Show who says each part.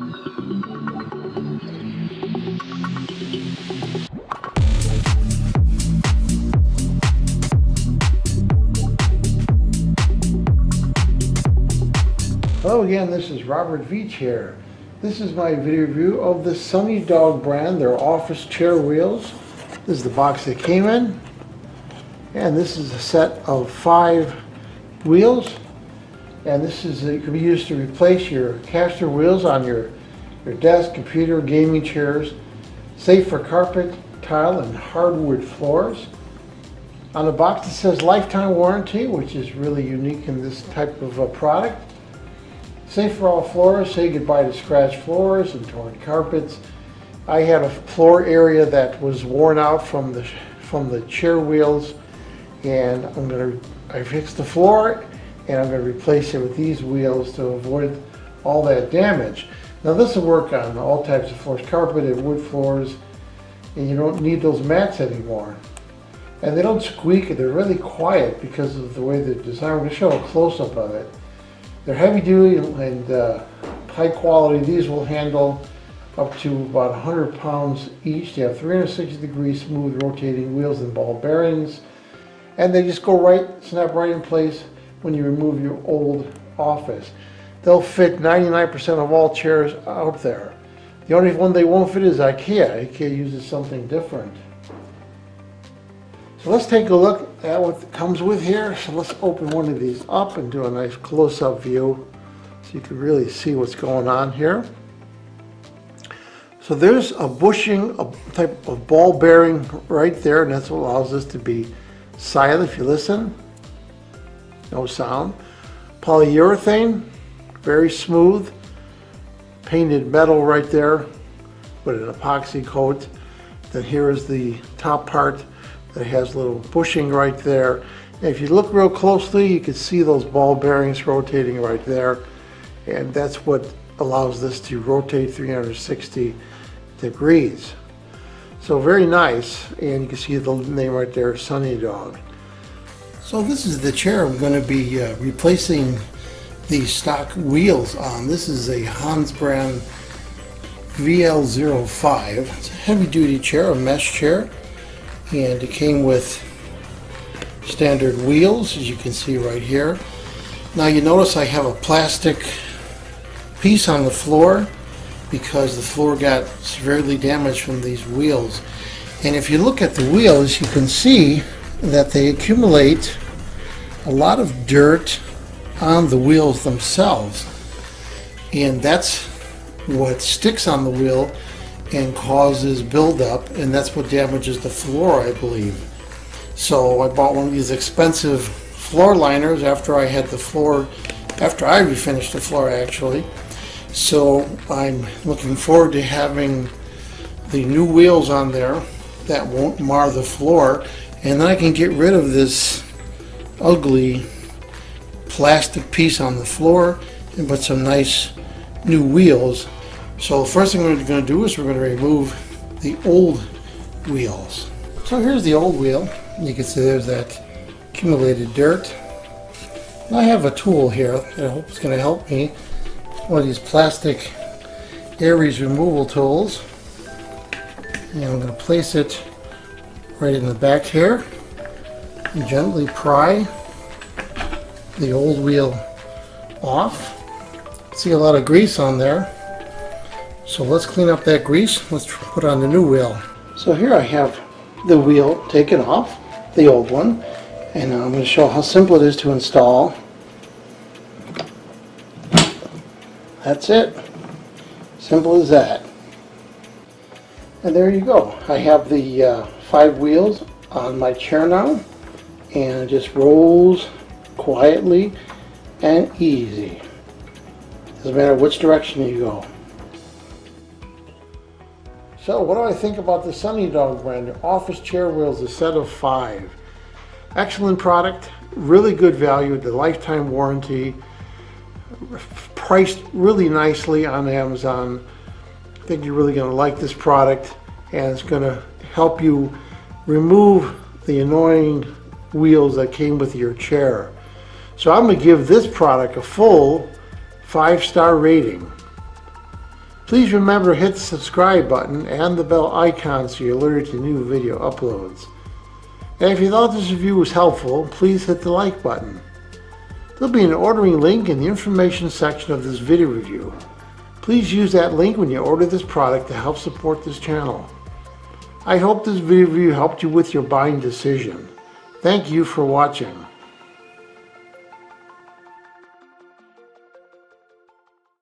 Speaker 1: Hello again, this is Robert Veach here. This is my video review of the SunnieDog brand, their office chair wheels. This is the box they came in, and this is a set of 5 wheels, and this is it can be used to replace your caster wheels on your desk, computer, gaming chairs, safe for carpet, tile, and hardwood floors. On the box it says lifetime warranty, which is really unique in this type of a product. Safe for all floors, say goodbye to scratched floors and torn carpets. I had a floor area that was worn out from the chair wheels, and I fixed the floor, and I'm going to replace it with these wheels to avoid all that damage. Now this will work on all types of floors, carpeted, wood floors, and you don't need those mats anymore. And they don't squeak, they're really quiet because of the way they're designed. We're going to show a close-up of it. They're heavy duty and high quality. These will handle up to about 100 pounds each. They have 360 degree smooth rotating wheels and ball bearings. And they just go snap right in place when you remove your old office. They'll fit 99% of all chairs out there. The only one they won't fit is IKEA. IKEA uses something different. So let's take a look at what comes with here. So let's open one of these up and do a nice close-up view so you can really see what's going on here. So there's a bushing, a type of ball bearing right there, and that's what allows this to be silent. If you listen, no sound. Polyurethane, very smooth. Painted metal right there with an epoxy coat. Then here is the top part that has a little bushing right there. And if you look real closely, you can see those ball bearings rotating right there. And that's what allows this to rotate 360 degrees. So very nice, and you can see the name right there, SunnieDog. So this is the chair I'm going to be replacing the stock wheels on. This is a Hans brand VL05. It's a heavy duty chair, a mesh chair. And it came with standard wheels, as you can see right here. Now you notice I have a plastic piece on the floor because the floor got severely damaged from these wheels. And if you look at the wheels, you can see that they accumulate a lot of dirt on the wheels themselves. And that's what sticks on the wheel and causes buildup, and that's what damages the floor, I believe. So I bought one of these expensive floor liners after I refinished the floor actually. So I'm looking forward to having the new wheels on there that won't mar the floor, and then I can get rid of this ugly plastic piece on the floor and put some nice new wheels. So the first thing we're going to do is we're going to remove the old wheels. So here's the old wheel. You can see there's that accumulated dirt. And I have a tool here that I hope is going to help me. One of these plastic Aries removal tools. And I'm going to place it right in the back here and gently pry the old wheel off. See a lot of grease on there. So let's clean up that grease. Let's put on the new wheel. So here I have the wheel taken off, the old one, and I'm going to show how simple it is to install. That's it. Simple as that. And there you go. I have the 5 wheels on my chair now, and it just rolls quietly and easy. Doesn't matter which direction you go. So what do I think about the SunnieDog brand? Their office chair wheels, a set of 5. Excellent product, really good value, the lifetime warranty, priced really nicely on Amazon. I think you're really going to like this product, and it's going to help you remove the annoying wheels that came with your chair. So I'm going to give this product a full 5-star rating. Please remember to hit the subscribe button and the bell icon so you're alerted to new video uploads. And if you thought this review was helpful, please hit the like button. There'll be an ordering link in the information section of this video review. Please use that link when you order this product to help support this channel. I hope this video review helped you with your buying decision. Thank you for watching.